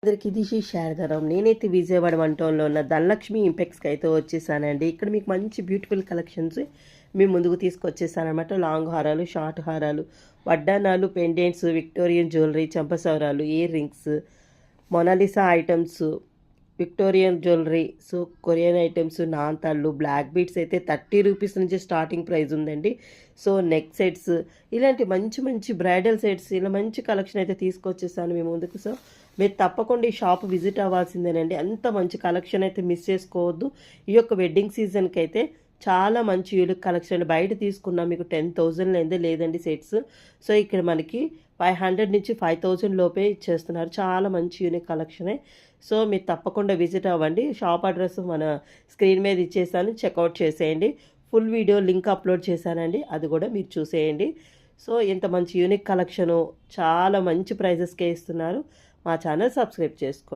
అందరికి ఇది శారదారాం. నేనైతే విజయవాడ వన్ టౌన్లో ఉన్న ధనలక్ష్మి ఇంపెక్స్కి అయితే వచ్చేసానండి. ఇక్కడ మీకు మంచి బ్యూటిఫుల్ కలెక్షన్స్ మీ ముందుకు తీసుకొచ్చేసానమాట. లాంగ్ హారాలు, షార్ట్ హారాలు, వడ్డానాలు, పెండెంట్స్, విక్టోరియన్ జ్యువెలరీ, చంపసవరాలు, ear rings, Mona Lisa items, Victorian jewellery, so Korean items, నాంతాళ్ళు, బ్లాక్ బీడ్స్ అయితే 30 రూపీస్ నుంచి స్టార్టింగ్ ప్రైస్ ఉందండి. సో నెక్ సెట్స్, ఇలాంటి మంచి మంచి బ్రైడల్ సెట్స్, ఇలా మంచి కలెక్షన్ అయితే తీసుకొచ్చేసాను మీ ముందుకు. సో మీరు తప్పకుండా ఈ షాప్ విజిట్ అవ్వాల్సిందేనండి. అంత మంచి కలెక్షన్ అయితే మిస్ చేసుకోవద్దు. ఈ యొక్క వెడ్డింగ్ సీజన్కి అయితే చాలా మంచి యూనిక్ కలెక్షన్. బయట తీసుకున్నా మీకు 10,000 లేదండి సెట్స్. సో ఇక్కడ మనకి 500 నుంచి 5,000 లోపే ఇచ్చేస్తున్నారు. చాలా మంచి యూనిక్ కలెక్షనే. సో మీరు తప్పకుండా విజిట్ అవ్వండి. షాప్ అడ్రస్ మన స్క్రీన్ మీద ఇచ్చేసాను, చెక్అవుట్ చేసేయండి. ఫుల్ వీడియో లింక్ అప్లోడ్ చేశానండి, అది కూడా మీరు చూసేయండి. సో ఇంత మంచి యూనిక్ కలెక్షను చాలా మంచి ప్రైజెస్కే ఇస్తున్నారు. మా ఛానల్ సబ్స్క్రైబ్ చేసుకోండి.